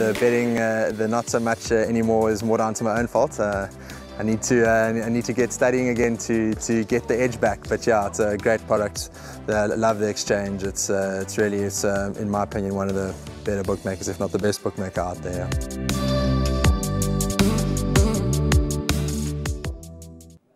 the betting, the not so much anymore is more down to my own fault. I need to get studying again to get the edge back. But yeah, it's a great product. I love the exchange. It's really, in my opinion, one of the better bookmakers, if not the best bookmaker out there.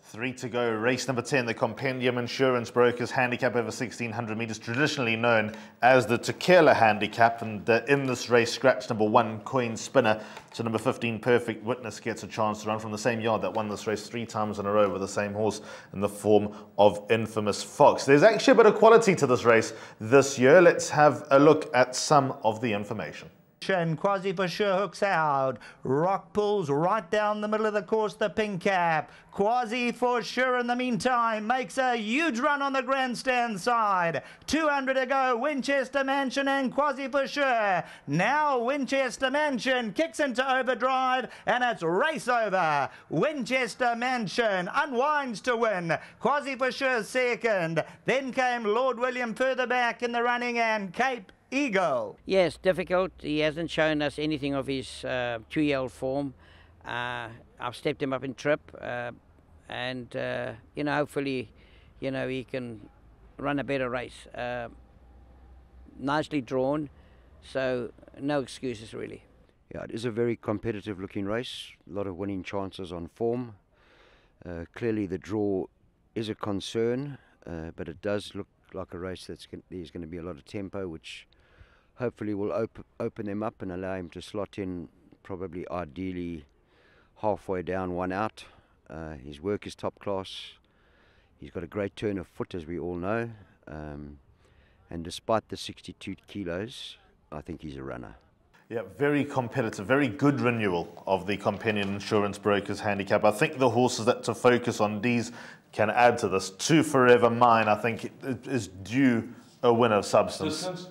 Three to go, race number 10, the Compendium Insurance Brokers Handicap over 1600 metres, traditionally known as the Tequila Handicap. And in this race, scratch number 1, Coin Spinner, to number 15, Perfect Witness, gets a chance to run from the same yard that won this race 3 times in a row with the same horse in the form of Infamous Fox. There's actually a bit of quality to this race this year. Let's have a look at some of the information. Quasi for sure hooks out. Rock pulls right down the middle of the course, the pink cap. Quasi for sure in the meantime makes a huge run on the grandstand side. 200 to go, Winchester Mansion and Quasi for sure. Now Winchester Mansion kicks into overdrive and it's race over. Winchester Mansion unwinds to win. Quasi for sure second. Then came Lord William further back in the running and Cape Eagle. Yes, difficult. He hasn't shown us anything of his 2-year-old form. I've stepped him up in trip, and you know, hopefully, you know, he can run a better race. Nicely drawn, so no excuses really. Yeah, it is a very competitive-looking race. A lot of winning chances on form. Clearly, the draw is a concern, but it does look like a race there's going to be a lot of tempo, which hopefully will open them up and allow him to slot in, probably ideally halfway down, 1 out. His work is top class. He's got a great turn of foot, as we all know, and despite the 62 kilos, I think he's a runner. Yeah, very competitive, very good renewal of the Compendium Insurance Brokers Handicap. I think the horses that to focus on, these can add to this. 2 Forever Mine, I think, is due a win of substance. Distance?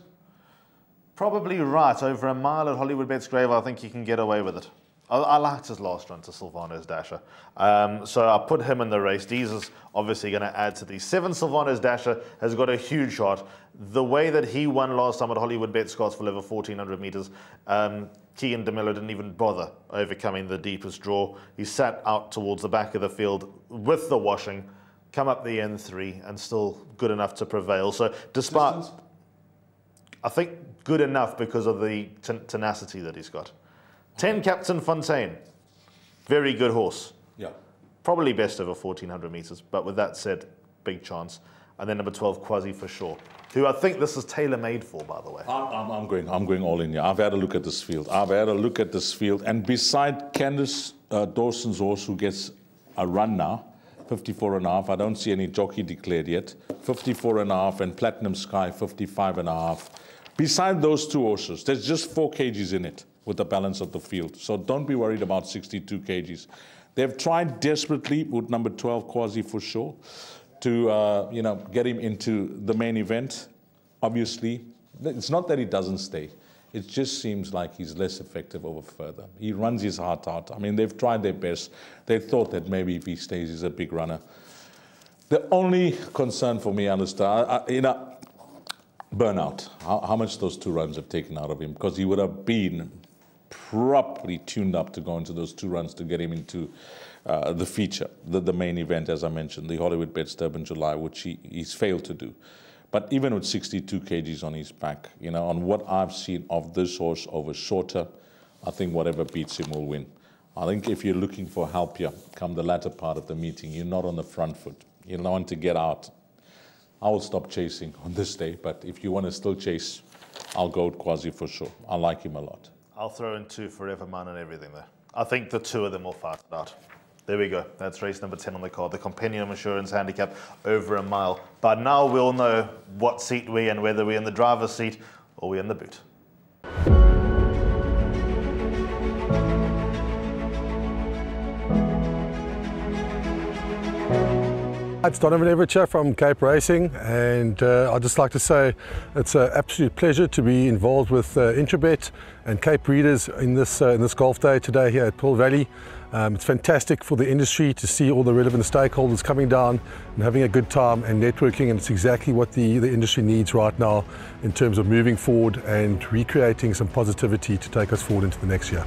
Probably right, over a mile at Hollywood Bets Grave. I think he can get away with it. I liked his last run to Silvano's Dasher. So I put him in the race. These is obviously going to add to these. 7 Silvano's Dasher has got a huge shot. The way that he won last time at Hollywood Bet Scottsville over 1400 metres, Keegan DeMillo didn't even bother overcoming the deepest draw. He sat out towards the back of the field with the washing, come up the N3 and still good enough to prevail. So despite, Distance? I think good enough because of the tenacity that he's got. 10 Captain Fontaine, very good horse. Yeah. Probably best over 1400 metres, but with that said, big chance. And then number 12, Quasi for sure, who I think this is tailor-made for, by the way. I'm going all in here. I've had a look at this field. And beside Candice Dawson's horse, who gets a run now, 54.5. I don't see any jockey declared yet. 54.5 and Platinum Sky, 55.5. Beside those 2 horses, there's just 4 kgs in it with the balance of the field. So don't be worried about 62 kgs. They've tried desperately with number 12, Quasi for sure, to you know, get him into the main event. Obviously, it's not that he doesn't stay. It just seems like he's less effective over further. He runs his heart out. I mean, they've tried their best. They thought that maybe if he stays, he's a big runner. The only concern for me, Alistair, you know, burnout. How much those 2 runs have taken out of him, because he would have been properly tuned up to go into those 2 runs to get him into the feature, the main event, as I mentioned, the Hollywood Bets Durban July, which he's failed to do. But even with 62 kgs on his back, you know, on what I've seen of this horse over shorter, I think whatever beats him will win. I think if you're looking for help here, come the latter part of the meeting, you're not on the front foot. You don't want to get out. I will stop chasing on this day, but if you want to still chase, I'll go with Quasi for sure. I like him a lot. I'll throw in 2 Forever Mine and everything there. I think the 2 of them will fight it out. There we go. That's race number 10 on the card. The Compendium Insurance Handicap over a mile. But now we'll know what seat we're in, whether we're in the driver's seat or we're in the boot. It's Donovan Everett from Cape Racing, and I'd just like to say it's an absolute pleasure to be involved with Intrabet and Cape Breeders in this golf day today here at Pearl Valley. It's fantastic for the industry to see all the relevant stakeholders coming down and having a good time and networking, and it's exactly what the industry needs right now in terms of moving forward and recreating some positivity to take us forward into the next year.